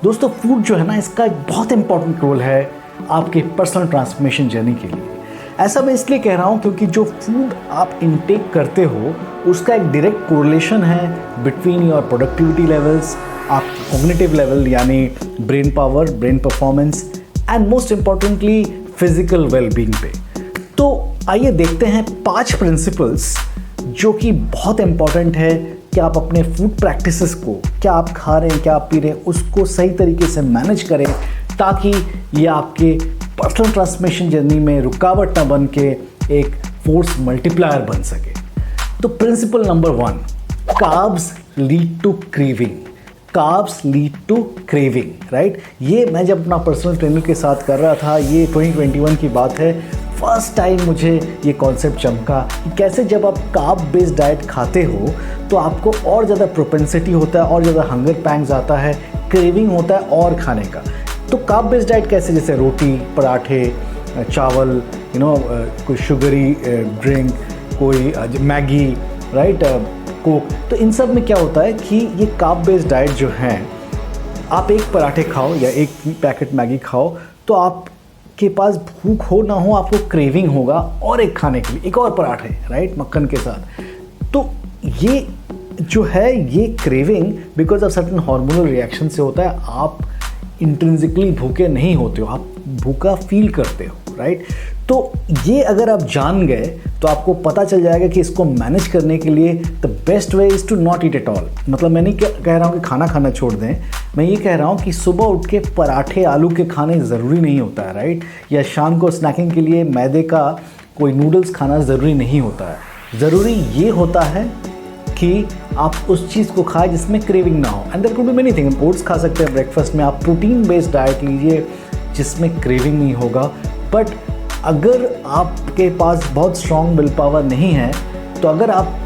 दोस्तों फूड जो है ना, इसका एक बहुत इंपॉर्टेंट रोल है आपके पर्सनल ट्रांसफॉर्मेशन जर्नी के लिए। ऐसा मैं इसलिए कह रहा हूँ क्योंकि जो फूड आप इनटेक करते हो उसका एक डायरेक्ट कोरिलेशन है बिटवीन योर प्रोडक्टिविटी लेवल्स, आपकी कॉग्निटिव लेवल यानी brain power, brain performance and most importantly physical wellbeing पे। तो आइए देखते हैं 5 प्रिंसिपल्स जो कि बहुत इम्पॉर्टेंट है कि आप अपने फूड प्रैक्टिसेस को, क्या आप खा रहे हैं, क्या आप पी रहे हैं, उसको सही तरीके से मैनेज करें ताकि ये आपके पर्सनल ट्रांसफॉर्मेशन जर्नी में रुकावट ना बन के एक फोर्स मल्टीप्लायर बन सके। तो principle number 1, carbs lead to craving. Carbs lead to craving, right. ये मैं जब अपना पर्सनल ट्रेनर के साथ कर रहा था, ये 2021 की बात है, फर्स्ट टाइम मुझे ये कॉन्सेप्ट चमका कि कैसे जब आप कार्ब बेस्ड डाइट खाते हो तो आपको और ज़्यादा प्रोपेंसिटी होता है, और ज़्यादा हंगर पैंग्स आता है, क्रेविंग होता है और खाने का। तो कार्ब बेस्ड डाइट कैसे, जैसे रोटी, पराठे, चावल, कोई शुगरी ड्रिंक, कोई मैगी, राइट, कोक। तो इन सब में क्या होता है कि ये कार्ब बेस्ड डाइट जो है, आप एक पराठे खाओ या एक पैकेट मैगी खाओ तो आपके पास भूख हो ना हो आपको क्रेविंग होगा और एक खाने के लिए, एक और पराठे, राइट, मक्खन के साथ। तो ये जो है ये craving because of certain hormonal reaction से होता है। आप इंट्रिंसिकली भूखे नहीं होते हो, आप भूखा फील करते हो, राइट। तो ये अगर आप जान गए तो आपको पता चल जाएगा कि इसको मैनेज करने के लिए the best way is to not eat at all. मतलब मैं नहीं कह रहा हूँ कि खाना खाना छोड़ दें, मैं ये कह रहा हूँ कि सुबह उठ के पराठे आलू के खाने ज़रूरी नहीं होता है, राइट, या शाम को स्नैकिंग के लिए मैदे का कोई नूडल्स खाना ज़रूरी नहीं होता है। ज़रूरी ये होता है कि आप उस चीज़ को खाएं जिसमें क्रेविंग ना हो। And there could be many thing. Oats खा सकते हैं ब्रेकफास्ट में, आप प्रोटीन बेस्ड डाइट लीजिए जिसमें क्रेविंग नहीं होगा। बट अगर आपके पास बहुत स्ट्रॉन्ग विल पावर नहीं है तो अगर आप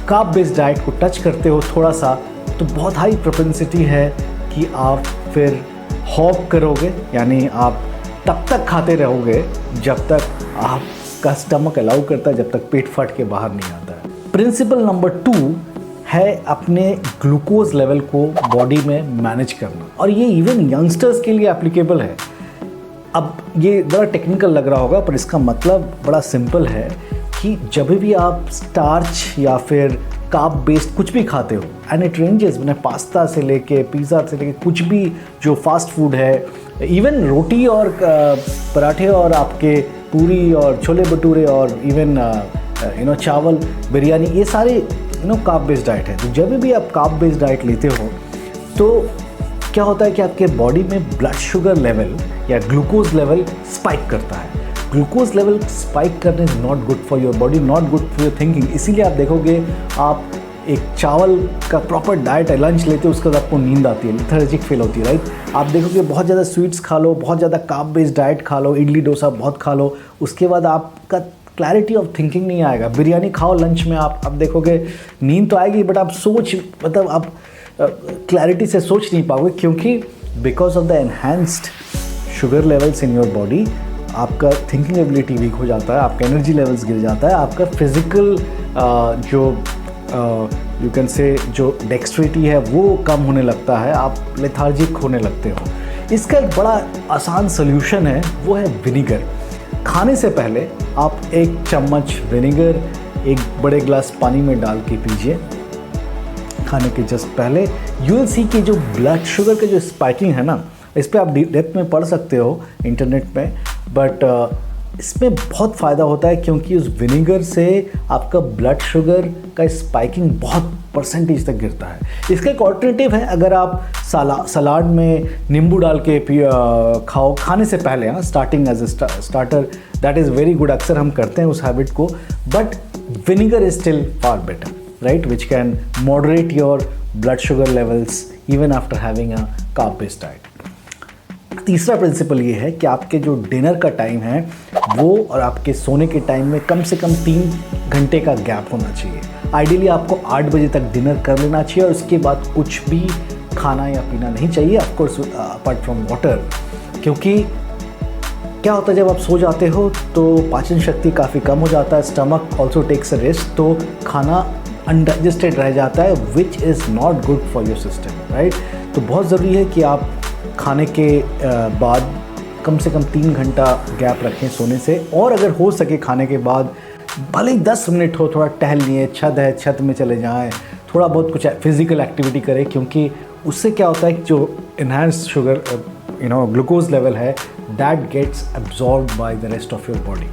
कार्ब बेस्ड डाइट को टच करते हो थोड़ा सा, तो बहुत हाई प्रोपेंसिटी है कि आप फिर हॉग करोगे, यानी आप तब तक खाते रहोगे जब तक आपका स्टमक अलाउ करता है, जब तक पेट फट के बाहर नहीं आता है। प्रिंसिपल नंबर 2 है अपने ग्लूकोज लेवल को बॉडी में मैनेज करना, और ये इवन यंगस्टर्स के लिए एप्लीकेबल है। अब ये बड़ा टेक्निकल लग रहा होगा पर इसका मतलब बड़ा सिंपल है कि जब भी आप स्टार्च या फिर कार्ब बेस्ड कुछ भी खाते हो, एंड इट रेंजेस, मैंने पास्ता से लेके पिज़्ज़ा से लेके कुछ भी जो फास्ट फूड है, इवन रोटी और पराठे और आपके पूरी और छोले भटूरे और इवन चावल, बिरयानी, ये सारे कार्ब बेस्ड डाइट है। तो जब भी आप कार्ब बेस्ड डाइट लेते हो तो क्या होता है कि आपके बॉडी में ब्लड शुगर लेवल या ग्लूकोज लेवल स्पाइक करता है। ग्लूकोज लेवल स्पाइक करने is not good for your body, not good for your thinking. इसीलिए आप देखोगे आप एक चावल का प्रॉपर डाइट लंच लेते हो, उसके बाद आपको नींद आती है, लेथार्जिक फील होती है, राइट। आप देखोगे बहुत ज़्यादा स्वीट्स खा लो, बहुत ज़्यादा कार्ब बेस्ड डाइट खा लो, इडली डोसा बहुत खा लो, उसके बाद आपका क्लैरिटी ऑफ थिंकिंग नहीं आएगा। बिरयानी खाओ लंच में, आप देखोगे नींद तो आएगी बट आप आप क्लैरिटी से सोच नहीं पाओगे, क्योंकि because of the enhanced sugar levels in your body आपका थिंकिंग एबिलिटी वीक हो जाता है, आपका एनर्जी लेवल्स गिर जाता है, आपका फिजिकल जो यू कैन से जो डेक्स्ट्रिटी है वो कम होने लगता है, आप लेथार्जिक होने लगते हो। इसका एक बड़ा आसान सोल्यूशन है, वो है विनीगर। खाने से पहले आप 1 चम्मच विनीगर 1 बड़े ग्लास पानी में डाल के पीजिए खाने के जस्ट पहले। यू विल सी कि जो ब्लड शुगर का जो स्पाइकिंग है ना, इस पर आप डेप्थ में पढ़ सकते हो इंटरनेट पे, बट इसमें बहुत फ़ायदा होता है क्योंकि उस विनेगर से आपका ब्लड शुगर का स्पाइकिंग बहुत परसेंटेज तक गिरता है। इसका एक ऑल्टरनेटिव है, अगर आप सलाद में नींबू डाल के खाओ खाने से पहले, starting as a starter, that is very good. अक्सर हम करते हैं उस हैबिट को, but vinegar is still far better, right, which can moderate your blood sugar levels even after having a carb based diet. तीसरा प्रिंसिपल ये है कि आपके जो डिनर का टाइम है वो और आपके सोने के टाइम में कम से कम 3 घंटे का गैप होना चाहिए। आइडियली आपको 8 बजे तक डिनर कर लेना चाहिए और उसके बाद कुछ भी खाना या पीना नहीं चाहिए, of course apart from water. क्योंकि क्या होता है जब आप सो जाते हो तो पाचन शक्ति काफ़ी कम हो जाता है, stomach also takes a rest, तो खाना अनडाइजेस्टेड रह जाता है, which is not good for your system, right. तो बहुत ज़रूरी है कि आप खाने के बाद कम से कम 3 घंटा गैप रखें सोने से, और अगर हो सके खाने के बाद भले ही 10 मिनट हो, थोड़ा टहल लिए, छत है छत में चले जाएं, थोड़ा बहुत कुछ फिजिकल एक्टिविटी करें, क्योंकि उससे क्या होता है कि जो इन्हांस शुगर ग्लूकोज लेवल है that gets absorbed by the rest of your body.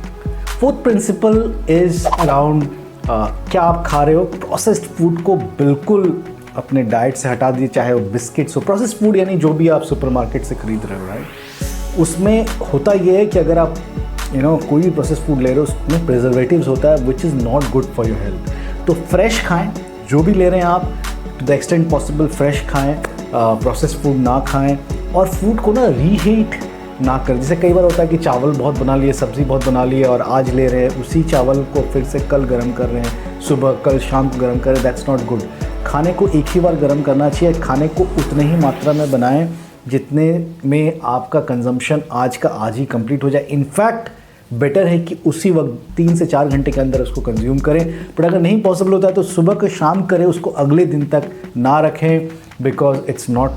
Fourth principle is around क्या आप खा रहे हो। प्रोसेस्ड फूड को बिल्कुल अपने डाइट से हटा दीजिए, चाहे वो बिस्किट्स हो। प्रोसेस्ड फूड यानी जो भी आप सुपरमार्केट से खरीद रहे हो, राइट, उसमें होता ये है कि अगर आप कोई भी प्रोसेस्ड फूड ले रहे हो उसमें प्रिजर्वेटिव्स होता है which is not good for your health. तो फ्रेश खाएं, जो भी ले रहे हैं आप to the extent possible fresh खाएं, प्रोसेस्ड फूड ना खाएं, और फूड को ना रीहीट ना कर। जैसे कई बार होता है कि चावल बहुत बना लिए, सब्ज़ी बहुत बना लिए, और आज ले रहे हैं उसी चावल को फिर से कल गर्म कर रहे हैं, सुबह कल शाम को गर्म कर रहे हैं, दैट्स नॉट गुड। खाने को एक ही बार गर्म करना चाहिए, खाने को उतने ही मात्रा में बनाएं जितने में आपका कंजम्पशन आज का आज ही कंप्लीट हो जाए। इनफैक्ट बेटर है कि उसी वक्त 3 से 4 घंटे के अंदर उसको कंज्यूम करें, बट अगर नहीं पॉसिबल होता है तो सुबह को शाम करें, उसको अगले दिन तक ना रखें, because it's not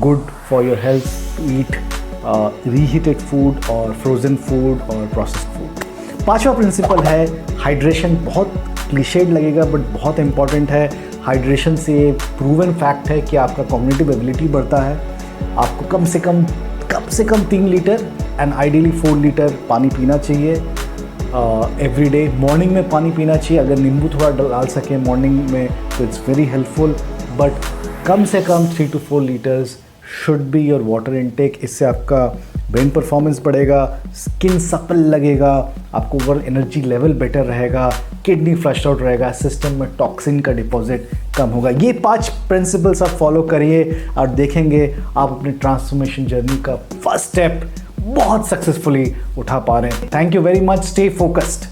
good for your health to eat reheated food और फ्रोज़न फूड और प्रोसेस्ड फूड। 5वां प्रिंसिपल है हाइड्रेशन। बहुत क्लीशेड लगेगा बट बहुत इंपॉर्टेंट है। हाइड्रेशन से प्रूवन फैक्ट है कि आपका कॉग्निटिव एबिलिटी बढ़ता है। आपको कम से कम 3 लीटर एंड आइडियली 4 लीटर पानी पीना चाहिए एवरी डे। मॉर्निंग में पानी पीना चाहिए, अगर नींबू थोड़ा डाल सकें मॉर्निंग में तो इट्स वेरी हेल्पफुल, बट कम से कम 3 to 4 litres should be your water intake. इससे आपका ब्रेन परफॉर्मेंस बढ़ेगा, स्किन सपल लगेगा, आपको ओवरऑल एनर्जी लेवल बेटर रहेगा, किडनी फ्लश आउट रहेगा, सिस्टम में टॉक्सिन का डिपॉजिट कम होगा। ये 5 प्रिंसिपल्स आप फॉलो करिए और देखेंगे आप अपने ट्रांसफॉर्मेशन जर्नी का फर्स्ट स्टेप बहुत सक्सेसफुली उठा पा रहे हैं। Thank you very much, stay focused.